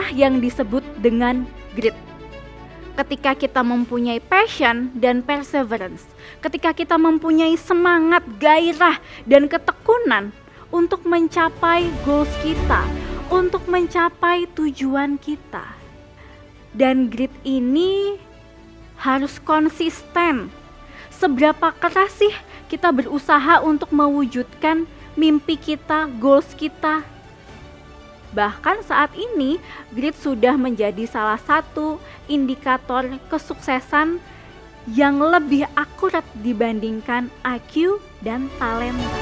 inilah yang disebut dengan grit. Ketika kita mempunyai passion dan perseverance, ketika kita mempunyai semangat, gairah, dan ketekunan untuk mencapai goals kita, untuk mencapai tujuan kita. Dan grit ini harus konsisten. Seberapa keras sih kita berusaha untuk mewujudkan mimpi kita, goals kita. Bahkan saat ini, grit sudah menjadi salah satu indikator kesuksesan yang lebih akurat dibandingkan IQ dan talenta.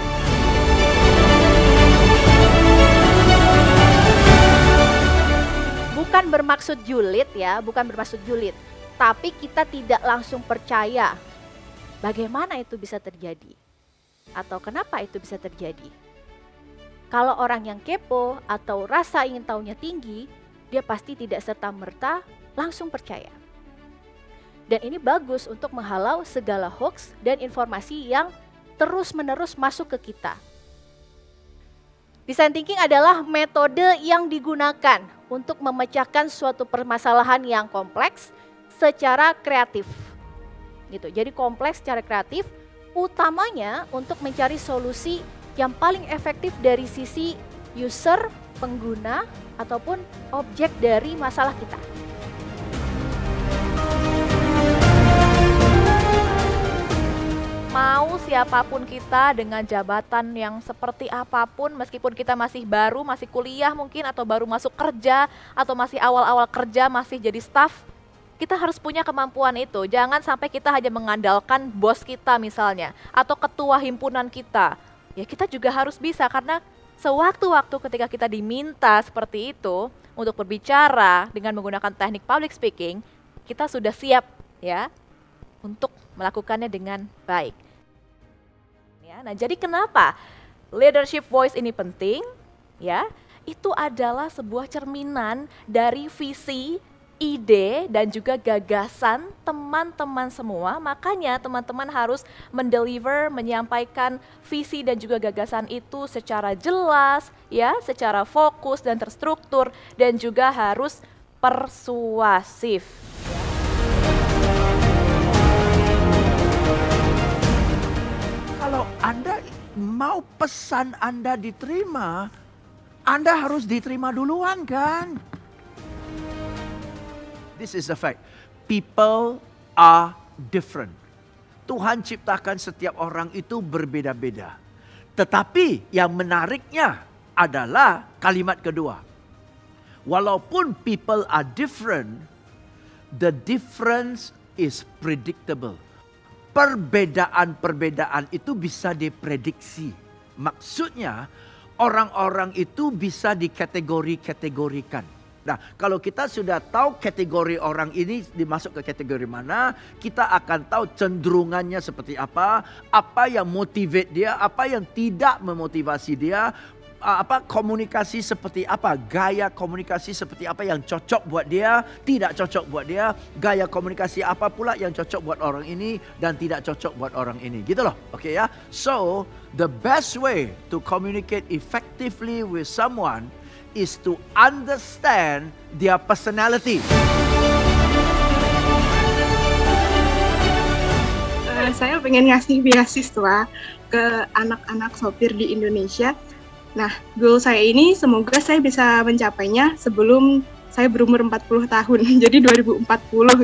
Bukan bermaksud julid ya, bukan bermaksud julid. Tapi kita tidak langsung percaya bagaimana itu bisa terjadi. Atau kenapa itu bisa terjadi. Kalau orang yang kepo atau rasa ingin tahunya tinggi, dia pasti tidak serta-merta langsung percaya. Dan ini bagus untuk menghalau segala hoax dan informasi yang terus-menerus masuk ke kita. Design thinking adalah metode yang digunakan untuk memecahkan suatu permasalahan yang kompleks secara kreatif. Gitu. Jadi kompleks secara kreatif, utamanya untuk mencari solusi yang paling efektif dari sisi user, pengguna, ataupun objek dari masalah kita. Mau siapapun kita dengan jabatan yang seperti apapun, meskipun kita masih baru, masih kuliah mungkin, atau baru masuk kerja, atau masih awal-awal kerja, masih jadi staff, kita harus punya kemampuan itu. Jangan sampai kita hanya mengandalkan bos kita misalnya, atau ketua himpunan kita. Ya kita juga harus bisa, karena sewaktu-waktu ketika kita diminta seperti itu untuk berbicara dengan menggunakan teknik public speaking, kita sudah siap ya untuk melakukannya dengan baik. Ya, nah jadi kenapa leadership voice ini penting? Ya, itu adalah sebuah cerminan dari visi, ide dan juga gagasan teman-teman semua. Makanya teman-teman harus mendeliver, menyampaikan visi dan juga gagasan itu secara jelas, ya, secara fokus dan terstruktur, dan juga harus persuasif. Kalau Anda mau pesan Anda diterima, Anda harus diterima duluan kan? This is the fact. People are different. Tuhan ciptakan setiap orang itu berbeda-beda. Tetapi yang menariknya adalah kalimat kedua. Walaupun people are different, the difference is predictable. Perbedaan-perbedaan itu bisa diprediksi. Maksudnya orang-orang itu bisa dikategori-kategorikan. Nah, kalau kita sudah tahu kategori orang ini dimasuk ke kategori mana, kita akan tahu cenderungannya seperti apa yang motivate dia, apa yang tidak memotivasi dia, komunikasi seperti apa, gaya komunikasi seperti apa yang cocok buat dia, tidak cocok buat dia, gaya komunikasi apa pula yang cocok buat orang ini dan tidak cocok buat orang ini. Gitu loh, oke ya. So, the best way to communicate effectively with someone is to understand their personality. Saya pengen ngasih beasiswa ke anak-anak sopir di Indonesia. Nah, goal saya ini semoga saya bisa mencapainya sebelum saya berumur 40 tahun, jadi 2040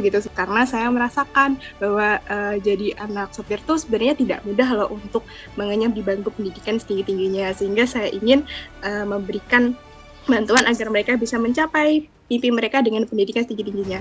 gitu. Karena saya merasakan bahwa jadi anak sopir itu sebenarnya tidak mudah loh untuk mengenyam di bangku pendidikan setinggi-tingginya. Sehingga saya ingin memberikan bantuan agar mereka bisa mencapai mimpi mereka dengan pendidikan setinggi-tingginya.